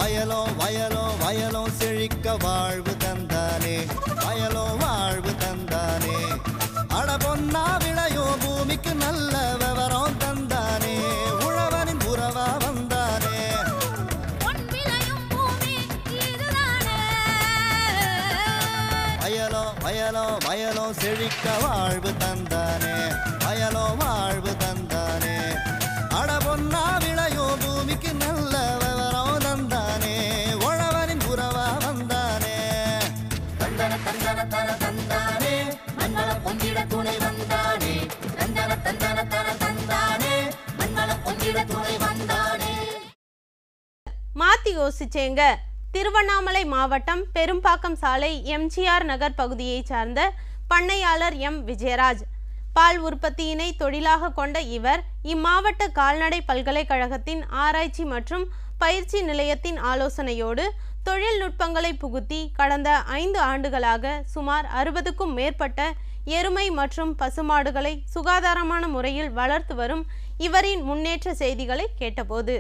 வயலோ வயலோ வயலோ செழிக்க வாழ்வு தந்தானே, வயலோ வாழ்வு தந்தானே. அட பொன்னா விளையோ பூமிக்கு நல்ல விவரம் தந்தானே, உழவனின் உறவா வந்தானே. வயலோ வயலோ வயலோ செழிக்க வாழ்வு தந்தானே, வயலோ வாழ்வு தந்தானே. அட பொன்னா விளையோ பூமிக்கு நல்ல விவரம் தந்தானே, உழவனின் உறவா வந்தானே. தந்தன தந்தன தன தந்தானே, மங்களம் பொங்கிட துணை வந்தானே. தந்தன தந்தன தன தந்தானே, மங்களம் பொங்கிட துணை வந்தானே. மாத்தி யோசிச்சேங்க. திருவண்ணாமலை மாவட்டம் பெரும்பாக்கம் சாலை எம்ஜிஆர் நகர் பகுதியை சார்ந்த பண்ணையாளர் எம் விஜயராஜ். பால் உற்பத்தியினை தொழிலாக கொண்ட இவர் இம்மாவட்ட கால்நடை பல்கலைக்கழகத்தின் ஆராய்ச்சி மற்றும் பயிற்சி நிலையத்தின் ஆலோசனையோடு தொழில்நுட்பங்களை புகுத்தி கடந்த 5 ஆண்டுகளாக சுமார் 60க்கும் மேற்பட்ட எருமை மற்றும் பசுமாடுகளை சுகாதாரமான முறையில் வளர்த்து வரும் இவரின் முன்னேற்ற செய்திகளை கேட்டபோது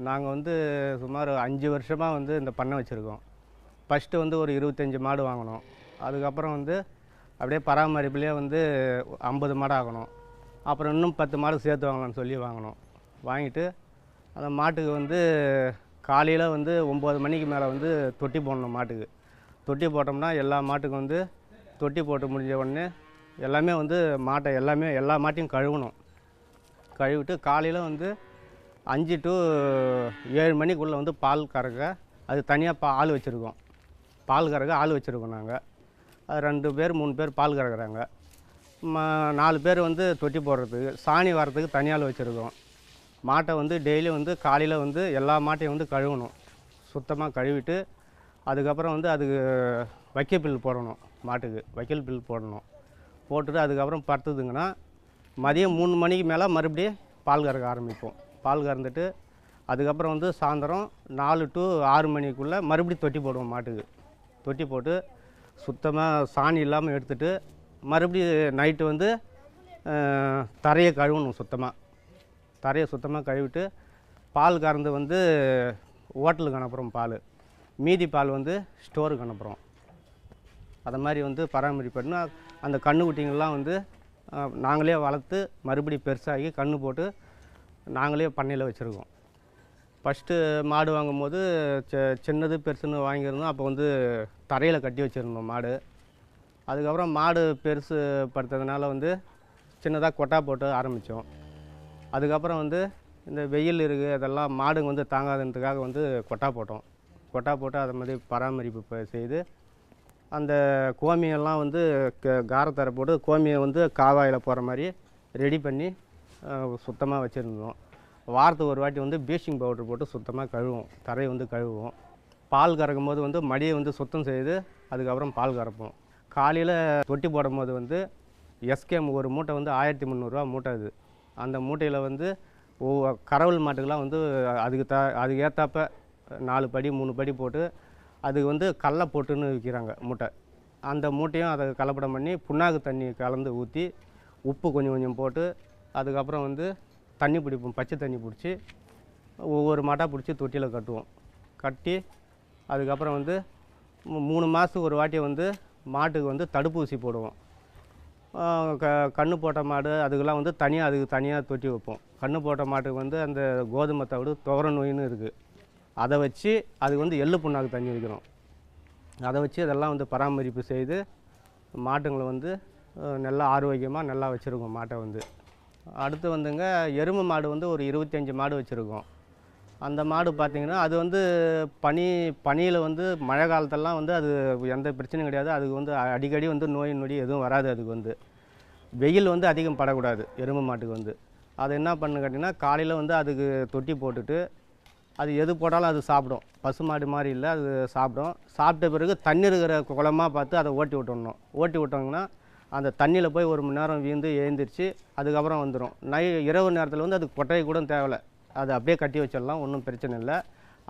நாங்கள் வந்து சுமார் 5 வருஷமாக வந்து இந்த பண்ணை வச்சுருக்கோம். ஃபஸ்ட்டு வந்து ஒரு 25 மாடு வாங்கினோம். அதுக்கப்புறம் வந்து அப்படியே பராமரிப்புலேயே வந்து 50 மாடு ஆகணும். அப்புறம் இன்னும் 10 மாடு சேர்த்து வாங்கலாம்னு சொல்லி வாங்கினோம். வாங்கிட்டு அந்த மாட்டுக்கு வந்து காலையில் வந்து 9 மணிக்கு மேலே வந்து தொட்டி போடணும். மாட்டுக்கு தொட்டி போட்டோம்னா எல்லா மாட்டுக்கும் வந்து தொட்டி போட்டு முடிஞ்ச உடனே எல்லாமே வந்து எல்லா மாட்டையும் கழுவணும். கழுவிட்டு காலையில் வந்து 5 to 7 மணிக்குள்ளே வந்து பால் கறக்க அது தனியாக ஆள் வச்சுருக்கோம். பால் கறக்க ஆள் வச்சுருக்கோம் நாங்கள். அது 2 பேர் 3 பேர் பால் கறக்குறாங்க. 4 பேர் வந்து தொட்டி போடுறதுக்கு சாணி வரத்துக்கு தனியால் வச்சுருக்கோம். மாட்டை வந்து டெய்லி வந்து காலையில் வந்து எல்லா மாட்டையும் வந்து கழுவணும். சுத்தமாக கழுவிட்டு அதுக்கப்புறம் வந்து அதுக்கு வைக்கல் பில் போடணும். மாட்டுக்கு வைக்கல் பில் போடணும். போட்டுட்டு அதுக்கப்புறம் படுத்துதுங்கன்னா மதியம் 3 மணிக்கு மேலே மறுபடியும் பால் கறக்க ஆரம்பிப்போம். பால் கறந்துட்டு அதுக்கப்புறம் வந்து சாயந்தரம் 4 to 6 மணிக்குள்ளே மறுபடியும் தொட்டி போடுவோம். மாட்டுக்கு தொட்டி போட்டு சுத்தமாக சாணி இல்லாமல் எடுத்துகிட்டு மறுபடியும் நைட்டு வந்து தரையை கழுவணும். தரையை சுத்தமாக கழுவிட்டு பால் கறந்து வந்து ஹோட்டலுக்கு அனுப்புகிறோம். மீதி பால் வந்து ஸ்டோருக்கு அனுப்புகிறோம். அதை மாதிரி வந்து பராமரிப்புன்னா அந்த கன்றுக்குட்டிங்கள்லாம் வந்து நாங்களே வளர்த்து மறுபடியும் பெருசாகி கன்று போட்டு நாங்களே பண்ணையில் வச்சுருக்கோம். ஃபஸ்ட்டு மாடு வாங்கும்போது சின்னது பெருசுன்னு வாங்கியிருந்தோம். அப்போ வந்து தரையில் கட்டி வச்சுருந்தோம் மாடு. அதுக்கப்புறம் மாடு பெருசு படுத்ததுனால வந்து சின்னதாக கொட்டா போட்டு ஆரம்பித்தோம். அதுக்கப்புறம் வந்து இந்த வெயில் இருக்குது அதெல்லாம் மாடுங்க வந்து தாங்காததுக்காக வந்து கொட்டா போட்டோம். கொட்டா போட்டு அதை மாதிரி பராமரிப்பு செய்து அந்த கோமியெல்லாம் வந்து காரத்தரை போட்டு கோமியை வந்து காவாயில் போகிற மாதிரி ரெடி பண்ணி சுத்தமாக வச்சுருந்தோம். வாரத்துக்கு ஒரு வாட்டி வந்து ப்ளீச்சிங் பவுடர் போட்டு சுத்தமாக கழுவோம். தரையை வந்து கழுவுவோம். பால் கறக்கும் போது வந்து மடியை வந்து சுத்தம் செய்து அதுக்கப்புறம் பால் கறப்போம். காலையில் தொட்டி போடும் போது வந்து எஸ்கேம் ஒரு மூட்டை வந்து 1300 மூட்டை. அது அந்த மூட்டையில் வந்து கறவல் மாட்டுக்கெலாம் வந்து அதுக்கு ஏற்றாப்ப 4 படி 3 படி போட்டு அதுக்கு வந்து கடலை போட்டுன்னு விற்கிறாங்க மூட்டை. அந்த மூட்டையும் அதை கலப்படம் பண்ணி புண்ணாக்கு தண்ணி கலந்து ஊற்றி உப்பு கொஞ்சம் போட்டு அதுக்கப்புறம் வந்து தண்ணி பிடிப்போம். பச்சை தண்ணி பிடிச்சி ஒவ்வொரு மாட்டாக பிடிச்சி தொட்டியில் கட்டுவோம். கட்டி அதுக்கப்புறம் வந்து 3 மாதத்துக்கு ஒரு வாட்டி வந்து மாட்டுக்கு வந்து தடுப்பூசி போடுவோம். கன்று போட்ட மாடு அதுக்கெல்லாம் வந்து அதுக்கு தனியாக தொட்டி வைப்போம். கன்று போட்ட மாட்டுக்கு வந்து அந்த கோதுமை தவிடு துவர நோயின்னு இருக்குது. அதை வச்சு அதுக்கு வந்து எள்ளு புண்ணாக்கு தண்ணி வைக்கிறோம். அதை வச்சு அதெல்லாம் வந்து பராமரிப்பு செய்து மாட்டுங்களை வந்து நல்லா ஆரோக்கியமாக நல்லா வச்சுருக்கோம் மாட்டை வந்து. அடுத்து வந்துங்க எருமை மாடு வந்து ஒரு 25 மாடு வச்சுருக்கோம். அந்த மாடு பார்த்திங்கன்னா அது வந்து பனியில் வந்து மழை காலத்தெல்லாம் வந்து அது எந்த பிரச்சனையும் கிடையாது. அதுக்கு வந்து அடிக்கடி வந்து நோய் நொடி எதுவும் வராது. அதுக்கு வந்து வெயில் வந்து அதிகம் படக்கூடாது எருமை மாட்டுக்கு வந்து. அது என்ன பண்ணு கேட்டிங்கன்னா காலையில் வந்து அதுக்கு தொட்டி போட்டுட்டு அது எது போட்டாலும் அது சாப்பிடும். பசு மாடு மாதிரி இல்லை, அது சாப்பிடும். சாப்பிட்ட பிறகு தண்ணி இருக்கிற குளமாக பார்த்து அதை ஓட்டி விட்டோம்னா அந்த தண்ணியில் போய் 1 மணி நேரம் வீழ்ந்து எழுந்திரிச்சு அதுக்கப்புறம் வந்துடும். இரவு நேரத்தில் வந்து அதுக்கு கொட்டை கூட தேவையில்லை, அது அப்படியே கட்டி வச்சிடலாம், ஒன்றும் பிரச்சனை இல்லை.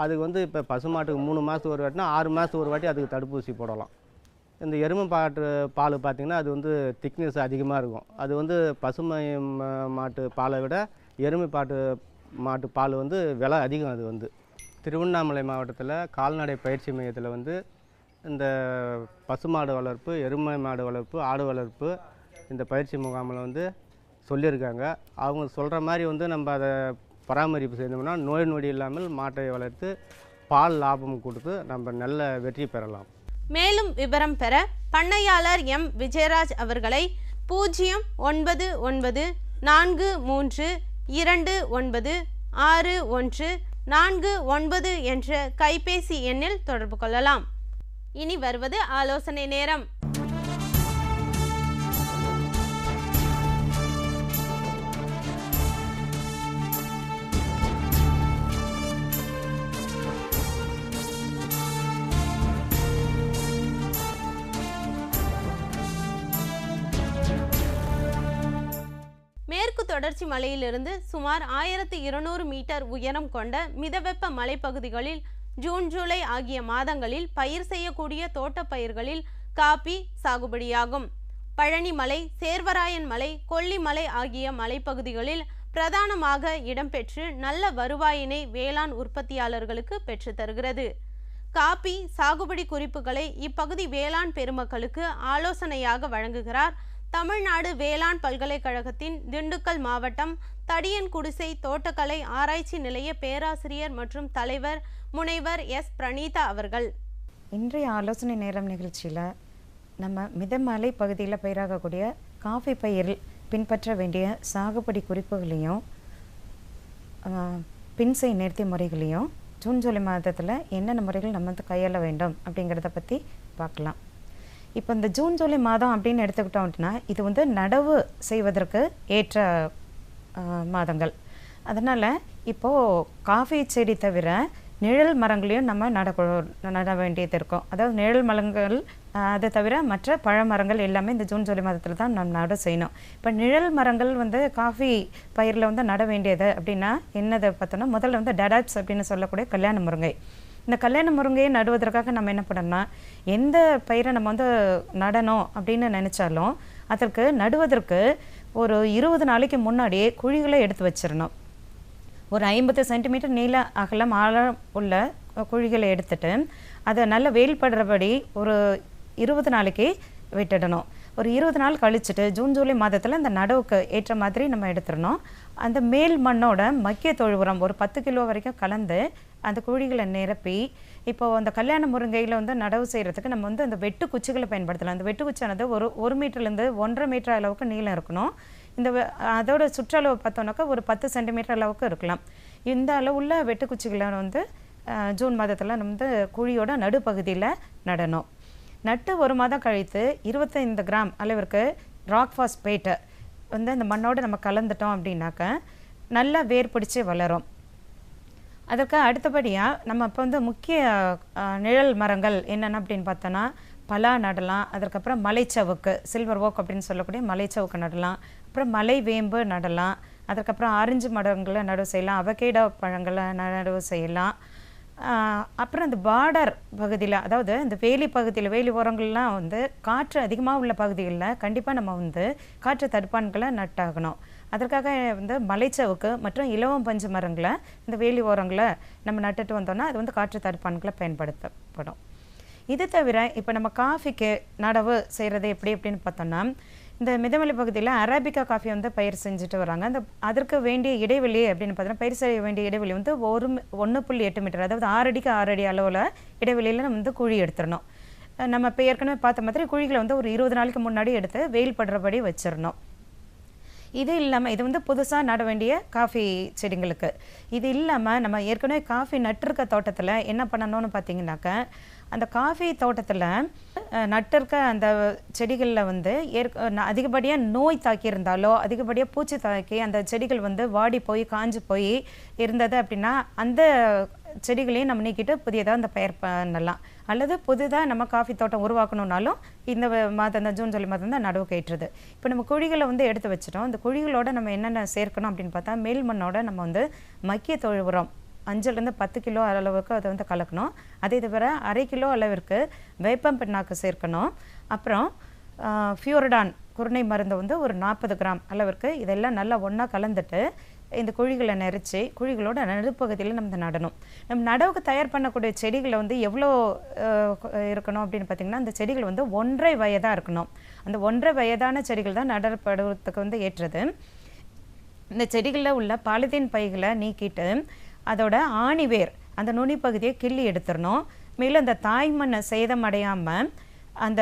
அதுக்கு வந்து இப்போ பசுமாட்டுக்கு 3 மாதத்துக்கு ஒரு வாட்டினா 6 மாதத்துக்கு ஒரு வாட்டி அதுக்கு தடுப்பூசி போடலாம். இந்த எருமை பால் பார்த்திங்கன்னா அது வந்து திக்னஸ் அதிகமாக இருக்கும். அது வந்து பசுமை மாட்டு பாலை விட எருமை மாட்டு பால் வந்து விலை அதிகம். அது வந்து திருவண்ணாமலை மாவட்டத்தில் கால்நடை பயிற்சி மையத்தில் வந்து இந்த பசுமாடு வளர்ப்பு, எருமை மாடு வளர்ப்பு, ஆடு வளர்ப்பு இந்த பயிற்சி முகாமில் வந்து சொல்லியிருக்காங்க. அவங்க சொல்கிற மாதிரி வந்து நம்ம அதை பராமரிப்பு செய்தோம்னா நோய் நொடி இல்லாமல் மாட்டை வளர்த்து பால் லாபம் கொடுத்து நம்ம நல்ல வெற்றி பெறலாம். மேலும் விவரம் பெற பண்ணையாளர் எம் விஜயராஜ் அவர்களை 09929296149 என்ற கைபேசி எண்ணில் தொடர்பு கொள்ளலாம். இனி வருவது ஆலோசனை நேரம். மேற்கு தொடர்ச்சி மலையிலிருந்து சுமார் 1200 மீட்டர் உயரம் கொண்ட மிதவெப்ப மலைப்பகுதிகளில் ஜூன் ஜூலை ஆகிய மாதங்களில் பயிர் செய்யக்கூடிய தோட்டப்பயிர்களில் காபி சாகுபடியாகும். பழனிமலை, சேர்வராயன் மலை, கொல்லிமலை ஆகிய மலைப்பகுதிகளில் பிரதானமாக இடம்பெற்று நல்ல வருவாயினை வேளாண் உற்பத்தியாளர்களுக்கு பெற்று தருகிறது. காபி சாகுபடி குறிப்புகளை இப்பகுதி வேளாண் பெருமக்களுக்கு ஆலோசனையாக வழங்குகிறார் தமிழ்நாடு வேளாண் பல்கலைக்கழகத்தின் திண்டுக்கல் மாவட்டம் தடியன்குடிசை தோட்டக்கலை ஆராய்ச்சி நிலைய பேராசிரியர் மற்றும் தலைவர் முனைவர் எஸ் பிரணீதா அவர்கள். இன்றைய ஆலோசனை நேரம் நிகழ்ச்சியில் நம்ம மிதமலை பகுதியில் பயிராகக்கூடிய காஃபி பயிரில் பின்பற்ற வேண்டிய சாகுபடி குறிப்புகளையும் பின்செய் நேர்த்தி முறைகளையும் ஜூன் ஜூலை மாதத்தில் என்னென்ன முறைகள் நம்ம வந்து கையாள வேண்டும் அப்படிங்கிறத பற்றி பார்க்கலாம். இப்போ இந்த ஜூன் ஜூலை மாதம் அப்படின்னு எடுத்துக்கிட்டோம் அப்படின்னா இது வந்து நடவு செய்வதற்கு ஏற்ற மாதங்கள். அதனால் இப்போது காஃபி செடி தவிர நிழல் மரங்களையும் நம்ம நட வேண்டியது இருக்கும். அதாவது நிழல் மரங்கள் அதை தவிர மற்ற பழ மரங்கள் எல்லாமே இந்த ஜூன் ஜூலை மாதத்தில் தான் நம்ம நட செய்யணும். இப்போ நிழல் மரங்கள் வந்து காஃபி பயிரில் வந்து நட வேண்டியது அப்படின்னா என்னதை பார்த்தோன்னா முதல்ல வந்து டடாப்ஸ் அப்படின்னு சொல்லக்கூடிய கல்யாண முருங்கை. இந்த கல்யாண முருங்கையை நடுவதற்காக நம்ம என்ன பண்ணோம்னா எந்த பயிரை நம்ம வந்து நடணும் அப்படின்னு நினச்சாலும் அதற்கு நடுவதற்கு ஒரு 20 நாளைக்கு முன்னாடியே குழிகளை எடுத்து வச்சிடணும். ஒரு 50 சென்டிமீட்டர் நீள அகலம் ஆழம் உள்ள குழிகளை எடுத்துட்டு அதை நல்ல வெயில் படுறபடி ஒரு 20 நாளைக்கு விட்டுடணும். ஒரு 20 நாள் கழிச்சுட்டு ஜூன் ஜூலை மாதத்தில் இந்த நடவுக்கு ஏற்ற மாதிரி நம்ம எடுத்துடணும். அந்த மேல் மண்ணோட மக்கிய தொழு உரம் ஒரு 10 கிலோ வரைக்கும் கலந்து அந்த குழிகளை நிரப்பி இப்போது அந்த கல்யாண முருங்கையில் வந்து நடவு செய்கிறதுக்கு நம்ம வந்து அந்த வெட்டு குச்சிகளை பயன்படுத்தலாம். அந்த வெட்டு குச்சியானது ஒரு மீட்டர்லேருந்து 1.5 மீட்டர் அளவுக்கு நீளம் இருக்கணும். அதோட சுற்றளவு பார்த்தோன்னாக்கா ஒரு 10 சென்டிமீட்டர் அளவுக்கு இருக்கலாம். இந்த அளவுள்ள வெட்டுக்குச்சிகளை வந்து ஜூன் மாதத்தில் நம்ம வந்து குழியோட நடுப்பகுதியில் நடணும். நட்டு 1 மாதம் கழித்து 25 கிராம் அளவிற்கு ராக் பாஸ்பேட்டை வந்து அந்த மண்ணோடு நம்ம கலந்துட்டோம் அப்படின்னாக்க நல்லா வேர் பிடிச்சி வளரும். அதற்கு அடுத்தபடியாக நம்ம இப்போ வந்து முக்கிய நிழல் மரங்கள் என்னென்ன அப்படின்னு பார்த்தோன்னா பலா நடலாம். அதற்கப்புறம் மலைச்சவுக்கு சில்வர் ஓக் அப்படின்னு சொல்லக்கூடிய மலைச்சவுக்கு நடலாம். அப்புறம் மலை வேம்பு நடலாம். அதுக்கப்புறம் ஆரஞ்சு மரங்களை நடவு செய்யலாம். அவகேடோ பழங்களை நடவு செய்யலாம். அப்புறம் இந்த பார்டர் பகுதியில் அதாவது இந்த வேலி பகுதியில் வேலி ஓரங்கள்லாம் வந்து காற்று அதிகமாக உள்ள பகுதிகளில் கண்டிப்பாக நம்ம வந்து காற்று தடுப்பான்களை நட்டாகணும். அதற்காக வந்து மலைச்சவுக்கு மற்றும் இலவம் பஞ்சு மரங்களை இந்த வேலி ஓரங்களை நம்ம நட்டுட்டு வந்தோம்னா அது வந்து காற்று தடுப்பான்களை பயன்படுத்தப்படும். இது தவிர இப்போ நம்ம காஃபிக்கு நடவு செய்கிறது அப்படின்னு பார்த்தோம்னா இந்த மிதமலை பகுதியில் அரேபிகா காஃபி வந்து பயிர் செஞ்சுட்டு வராங்க. அதற்கு வேண்டிய இடைவெளி அப்படின்னு பார்த்தோன்னா பயிர் செய்ய வேண்டிய இடைவெளி வந்து 1.8 மீட்டர், அதாவது 6 அடிக்கு 6 அடி அளவில் இடைவெளியில் நம்ம வந்து குழி எடுத்துடணும். நம்ம இப்போ ஏற்கனவே பார்த்த மாதிரி குழிகளை வந்து ஒரு 20 நாளைக்கு முன்னாடி எடுத்து வெயில் படுறபடி வச்சிடணும். இது இல்லாமல் இது வந்து புதுசாக நட வேண்டிய காஃபி செடிங்களுக்கு. இது இல்லாமல் நம்ம ஏற்கனவே காஃபி நட்டிருக்க தோட்டத்தில் என்ன பண்ணணும்னு பார்த்தீங்கன்னாக்க அந்த காஃபி தோட்டத்தில் நட்டிருக்க அந்த செடிகளில் வந்து அதிகப்படியாக நோய் தாக்கியிருந்தாலோ அதிகப்படியாக பூச்சி தாக்கி அந்த செடிகள் வந்து வாடி போய் காஞ்சு போய் இருந்தது அப்படின்னா அந்த செடிகளையும் நம்ம நீக்கிட்டு புதியதாக அந்த பயிர் பண்ணலாம். அல்லது புதிதாக நம்ம காஃபி தோட்டம் உருவாக்கணுன்னாலும் இந்த மாதம் தான், ஜூன் ஜூலை மாதம் தான் நடவு கயிற்றுது. இப்போ நம்ம குழிகளை வந்து எடுத்து வச்சிட்டோம். இந்த குழிகளோட நம்ம என்னென்ன சேர்க்கணும் அப்படின்னு பார்த்தா, மேல் மண்ணோட நம்ம வந்து மக்கிய தொழு உரம் 5லேருந்து 10 கிலோ அளவுக்கு அதை வந்து கலக்கணும். அதே தவிர 1/2 கிலோ அளவிற்கு வேப்பம் பிண்ணாக்கு சேர்க்கணும். அப்புறம் ஃபியூரடான் குருணை மருந்து வந்து ஒரு 40 கிராம் அளவிற்கு இதெல்லாம் நல்லா ஒன்றா கலந்துட்டு இந்த குழிகளை நெரிச்சு குழிகளோட நடுப்பகுதியில் நம்ம நடணும். நம்ம நடவுக்கு தயார் பண்ணக்கூடிய செடிகளை வந்து எவ்வளோ இருக்கணும் அப்படின்னு பார்த்திங்கன்னா, அந்த செடிகள் வந்து 1.5 வயதாக இருக்கணும். அந்த 1.5 வயதான செடிகள் தான் நடப்படுவதற்கு வந்து ஏற்றது. இந்த செடிகளில் உள்ள பாலித்தீன் பைகளை நீக்கிட்டு அதோட ஆணிவேர் அந்த நுனி பகுதியை கிள்ளி எடுத்துடணும். மேலும் அந்த தாய்மண்ணை சேதமடையாமல் அந்த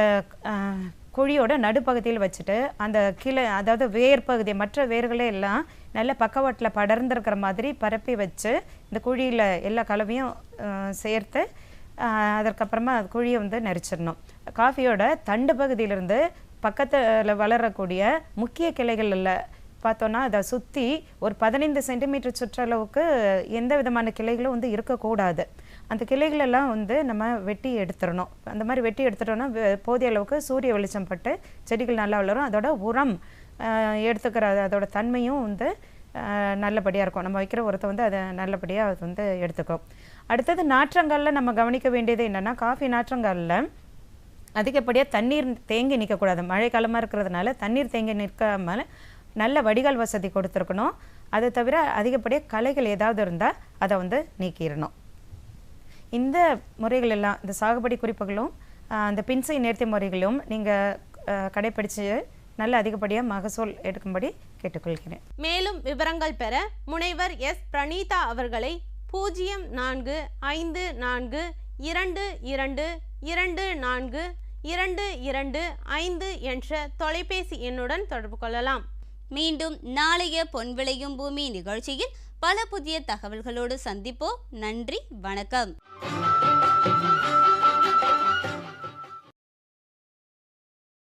குழியோட நடுப்பகுதியில் வச்சுட்டு அந்த கிளை, அதாவது வேர் பகுதி, மற்ற வேர்களே எல்லாம் நல்ல பக்கவாட்டில் படர்ந்துருக்கிற மாதிரி பரப்பி வச்சு இந்த குழியில் எல்லா கலவையும் சேர்த்து அதற்கப்புறமா குழியை வந்து நெரிச்சிடணும். காஃபியோட தண்டு பகுதியிலிருந்து பக்கத்தில் வளரக்கூடிய முக்கிய கிளைகளில் பார்த்தோன்னா அதை சுற்றி ஒரு 15 சென்டிமீட்டர் சுற்றளவுக்கு எந்த விதமான கிளைகளும் வந்து இருக்கக்கூடாது. அந்த கிளைகளெல்லாம் வந்து நம்ம வெட்டி எடுத்துடணும். அந்த மாதிரி வெட்டி எடுத்துட்டோன்னா போதிய அளவுக்கு சூரிய வெளிச்சம் பட்டு செடிகள் நல்லா வளரும். அதோட உரம் எடுத்துக்கிற அதோட தன்மையும் வந்து நல்லபடியாக இருக்கும். நம்ம வைக்கிற உரத்தை வந்து அதை நல்லபடியாக அது வந்து எடுத்துக்கும். அடுத்தது நாற்றங்காலில் நம்ம கவனிக்க வேண்டியது என்னென்னா, காஃபி நாற்றங்காலில் அதிகப்படியாக தண்ணீர் தேங்கி நிற்கக்கூடாது. மழை காலமாக இருக்கிறதுனால தண்ணீர் தேங்கி நிற்காமல் நல்ல வடிகால் வசதி கொடுத்துருக்கணும். அதை தவிர அதிகப்படியாக களைகள் ஏதாவது இருந்தால் அதை வந்து நீக்கிடணும். இந்த முறைகள் எல்லாம், இந்த சாகுபடி குறிப்புகளும் அந்த பின்சை நேர்த்தி முறைகளும் நீங்கள் கடைப்பிடிச்சு நல்ல அதிகப்படியாக மகசூல் எடுக்கும்படி கேட்டுக்கொள்கிறேன். மேலும் விவரங்கள் பெற முனைவர் எஸ் பிரணீதா அவர்களை 0454222225 என்ற தொலைபேசி எண்ணுடன் தொடர்பு கொள்ளலாம். மீண்டும் நாளைய பொன் விளையும் பூமி நிகழ்ச்சியில் பல புதிய தகவல்களோடு சந்திப்போம். நன்றி, வணக்கம்.